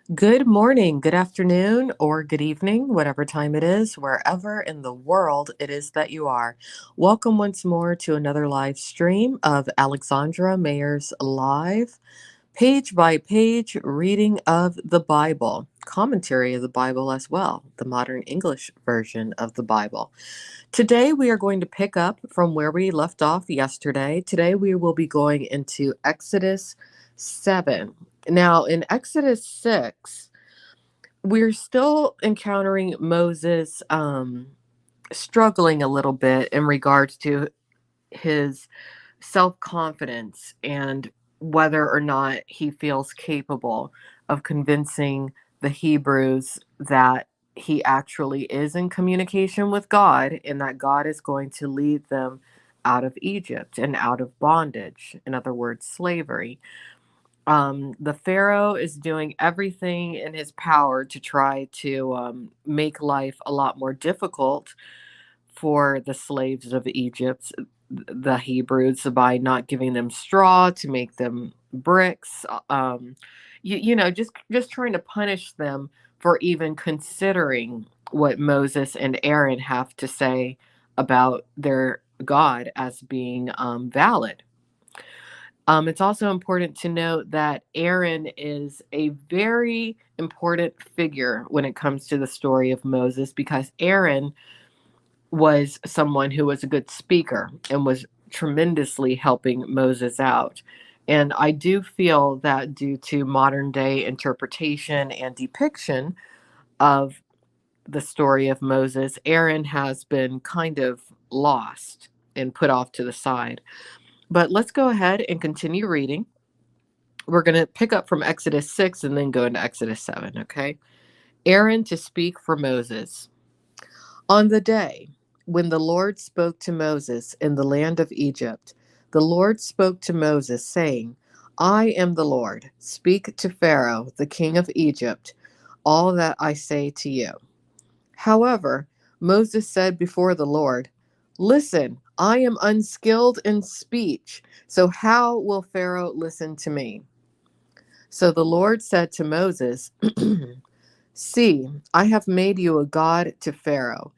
Good morning, good afternoon, or good evening, whatever time it is, wherever in the world it is that you are. Welcome once more to another live stream of Alexandra Mayers Live, page by page reading of the Bible, commentary of the Bible as well, the modern English version of the Bible. Today we are going to pick up from where we left off yesterday. Today we will be going into Exodus 7. Now, in Exodus 6, we're still encountering Moses struggling a little bit in regards to his self confidence and whether or not he feels capable of convincing the Hebrews that he actually is in communication with God and that God is going to lead them out of Egypt and out of bondage, in other words, slavery. The Pharaoh is doing everything in his power to try to make life a lot more difficult for the slaves of Egypt, the Hebrews, by not giving them straw to make them bricks. Just trying to punish them for even considering what Moses and Aaron have to say about their God as being valid. It's also important to note that Aaron is a very important figure when it comes to the story of Moses because Aaron was someone who was a good speaker and was tremendously helping Moses out. And I do feel that due to modern day interpretation and depiction of the story of Moses, Aaron has been kind of lost and put off to the side. But let's go ahead and continue reading. We're going to pick up from Exodus 6 and then go into Exodus 7, okay? Aaron to speak for Moses. On the day when the Lord spoke to Moses in the land of Egypt, the Lord spoke to Moses, saying, I am the Lord. Speak to Pharaoh, the king of Egypt, all that I say to you. However, Moses said before the Lord, Listen, I am unskilled in speech, so how will Pharaoh listen to me? So the Lord said to Moses, See, I have made you a god to Pharaoh,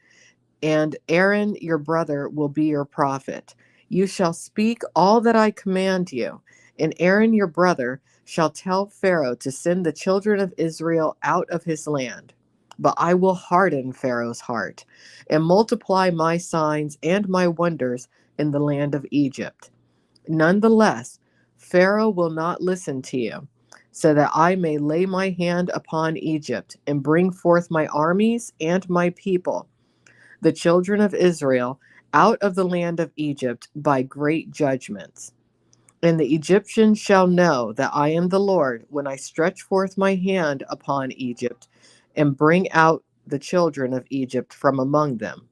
and Aaron your brother will be your prophet. You shall speak all that I command you, and Aaron your brother shall tell Pharaoh to send the children of Israel out of his land. But I will harden Pharaoh's heart, and multiply my signs and my wonders in the land of Egypt. Nonetheless, Pharaoh will not listen to you, so that I may lay my hand upon Egypt and bring forth my armies and my people, the children of Israel, out of the land of Egypt by great judgments. And the Egyptians shall know that I am the Lord when I stretch forth my hand upon Egypt and bring out the children of Egypt from among them.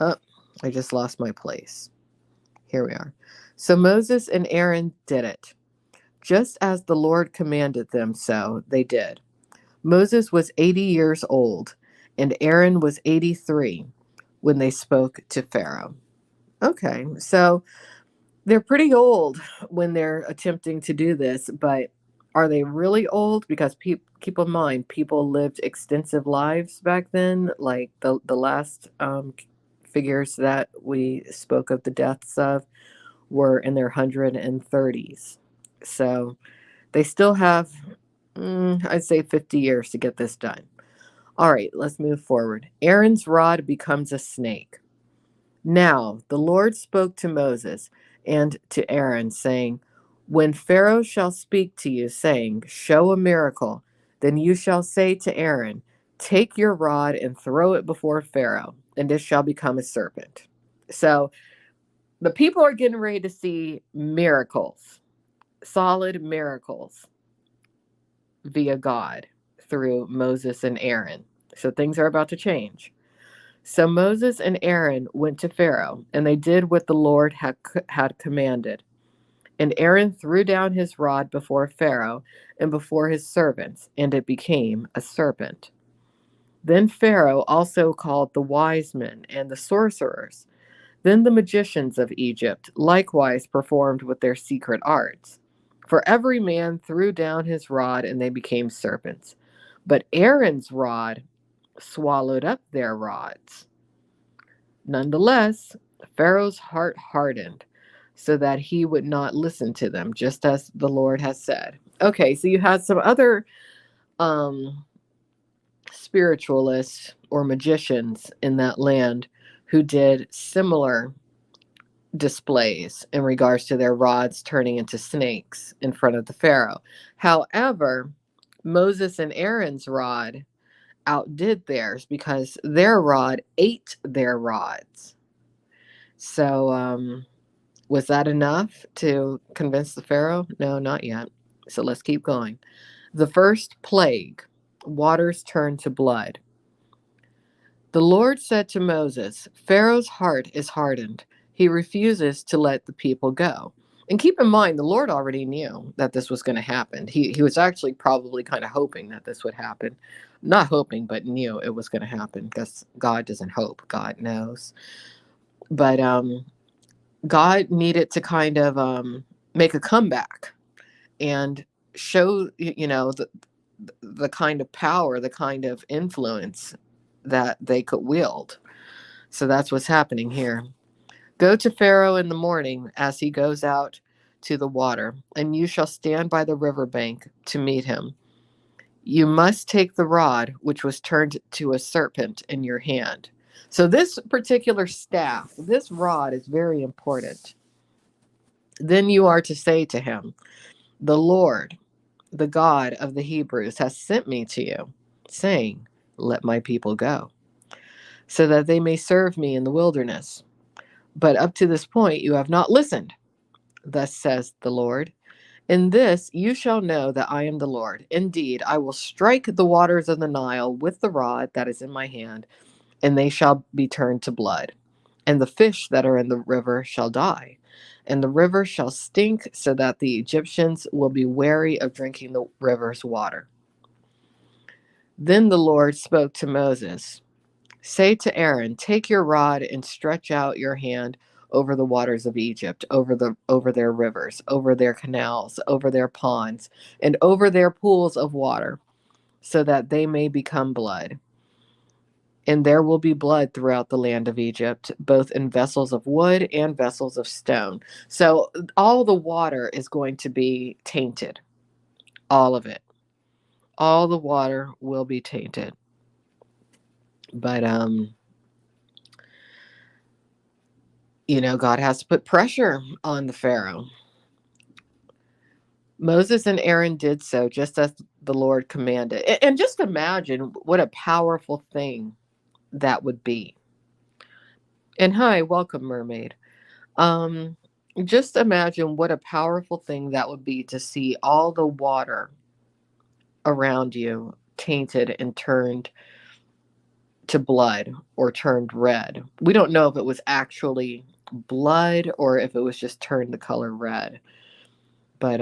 Oh, I just lost my place. Here we are. So Moses and Aaron did it. Just as the Lord commanded them, so they did. Moses was 80 years old, and Aaron was 83 when they spoke to Pharaoh. Okay, so they're pretty old when they're attempting to do this, but are they really old? Because keep in mind, people lived extensive lives back then. Like the last figures that we spoke of the deaths of were in their 130s. So they still have, I'd say, 50 years to get this done. All right, let's move forward. Aaron's rod becomes a snake. Now the Lord spoke to Moses and to Aaron, saying, When Pharaoh shall speak to you, saying, Show a miracle, then you shall say to Aaron, Take your rod and throw it before Pharaoh, and it shall become a serpent. So the people are getting ready to see miracles, solid miracles via God through Moses and Aaron. So things are about to change. So Moses and Aaron went to Pharaoh, and they did what the Lord had commanded. And Aaron threw down his rod before Pharaoh and before his servants, and it became a serpent. Then Pharaoh also called the wise men and the sorcerers. Then the magicians of Egypt likewise performed with their secret arts. For every man threw down his rod, and they became serpents. But Aaron's rod swallowed up their rods. Nonetheless, Pharaoh's heart hardened so that he would not listen to them, just as the Lord has said. Okay, so you had some other um, spiritualists or magicians in that land who did similar displays in regards to their rods turning into snakes in front of the Pharaoh. However, Moses and Aaron's rod outdid theirs because their rod ate their rods. So, was that enough to convince the Pharaoh? No, not yet. So let's keep going. The first plague, waters turned to blood. The Lord said to Moses, Pharaoh's heart is hardened. He refuses to let the people go. And keep in mind, the Lord already knew that this was going to happen. He was actually probably kind of hoping that this would happen. Not hoping, but knew it was going to happen because God doesn't hope, God knows. But God needed to kind of make a comeback and show, the kind of power, the kind of influence that they could wield. So that's what's happening here. Go to Pharaoh in the morning as he goes out to the water, and you shall stand by the river bank to meet him. You must take the rod which was turned to a serpent in your hand. So this particular staff, this rod is very important. Then you are to say to him, the Lord, the God of the Hebrews, has sent me to you, saying, let my people go, so that they may serve me in the wilderness. But up to this point you have not listened. Thus says the Lord. In this you shall know that I am the Lord. Indeed, I will strike the waters of the Nile with the rod that is in my hand, and they shall be turned to blood. And the fish that are in the river shall die, and the river shall stink, so that the Egyptians will be wary of drinking the river's water. Then the Lord spoke to Moses. Say to Aaron, take your rod and stretch out your hand over the waters of Egypt, over their rivers, over their canals, over their ponds, and over their pools of water, so that they may become blood. And there will be blood throughout the land of Egypt, both in vessels of wood and vessels of stone. So all the water is going to be tainted. All of it. All the water will be tainted. But God has to put pressure on the Pharaoh. Moses and Aaron did so just as the Lord commanded. And just imagine what a powerful thing that would be. And hi, welcome, mermaid. Um, just imagine what a powerful thing that would be to see all the water around you tainted and turned to blood or turned red. We don't know if it was actually blood or if it was just turned the color red. But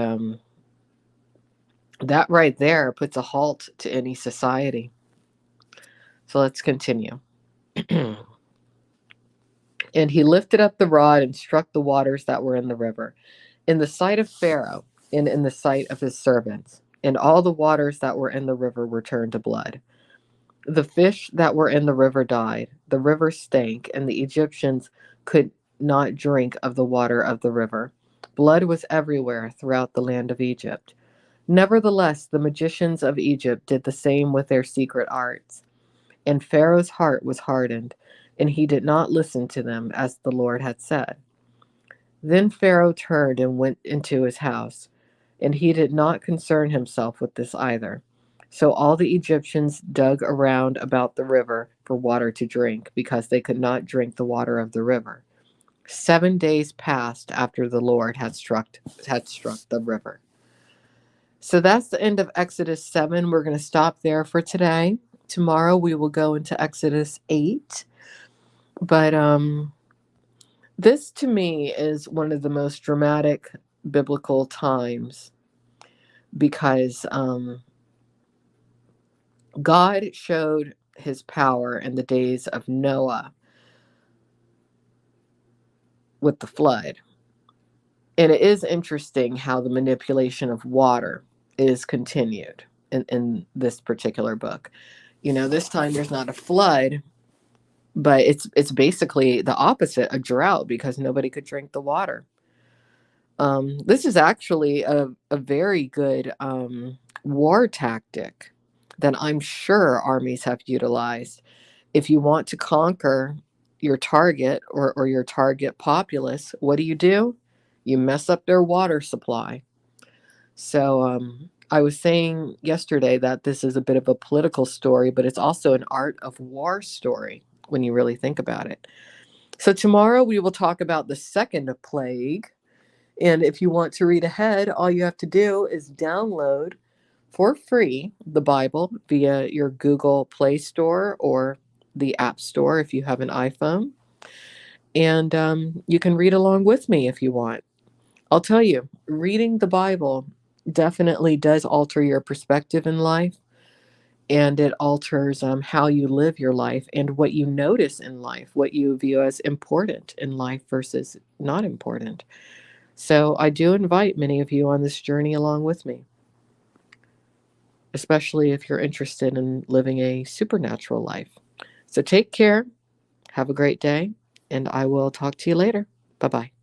that right there puts a halt to any society. So let's continue. And he lifted up the rod and struck the waters that were in the river, in the sight of Pharaoh and in the sight of his servants. And all the waters that were in the river were turned to blood. The fish that were in the river died. The river stank, and the Egyptians could not drink of the water of the river. Blood was everywhere throughout the land of Egypt. Nevertheless, the magicians of Egypt did the same with their secret arts. And Pharaoh's heart was hardened, and he did not listen to them as the Lord had said. Then Pharaoh turned and went into his house, and he did not concern himself with this either. So all the Egyptians dug around about the river for water to drink, because they could not drink the water of the river. 7 days passed after the Lord had struck the river. So that's the end of Exodus 7. We're going to stop there for today. Tomorrow we will go into Exodus 8. But this to me is one of the most dramatic biblical times because God showed his power in the days of Noah with the flood. And it is interesting how the manipulation of water is continued in this particular book. This time there's not a flood, but it's basically the opposite, a drought, because nobody could drink the water. This is actually a very good war tactic that I'm sure armies have utilized. If you want to conquer your target or your target populace, what do? You mess up their water supply. So I was saying yesterday that this is a bit of a political story, but it's also an art of war story when you really think about it. So tomorrow we will talk about the second plague. And if you want to read ahead, all you have to do is download for free the Bible via your Google Play Store or the App Store if you have an iPhone. And you can read along with me if you want. I'll tell you, reading the Bible definitely does alter your perspective in life, and it alters how you live your life and what you notice in life, what you view as important in life versus not important. So I do invite many of you on this journey along with me, especially if you're interested in living a supernatural life. So take care, have a great day, and I will talk to you later. Bye bye.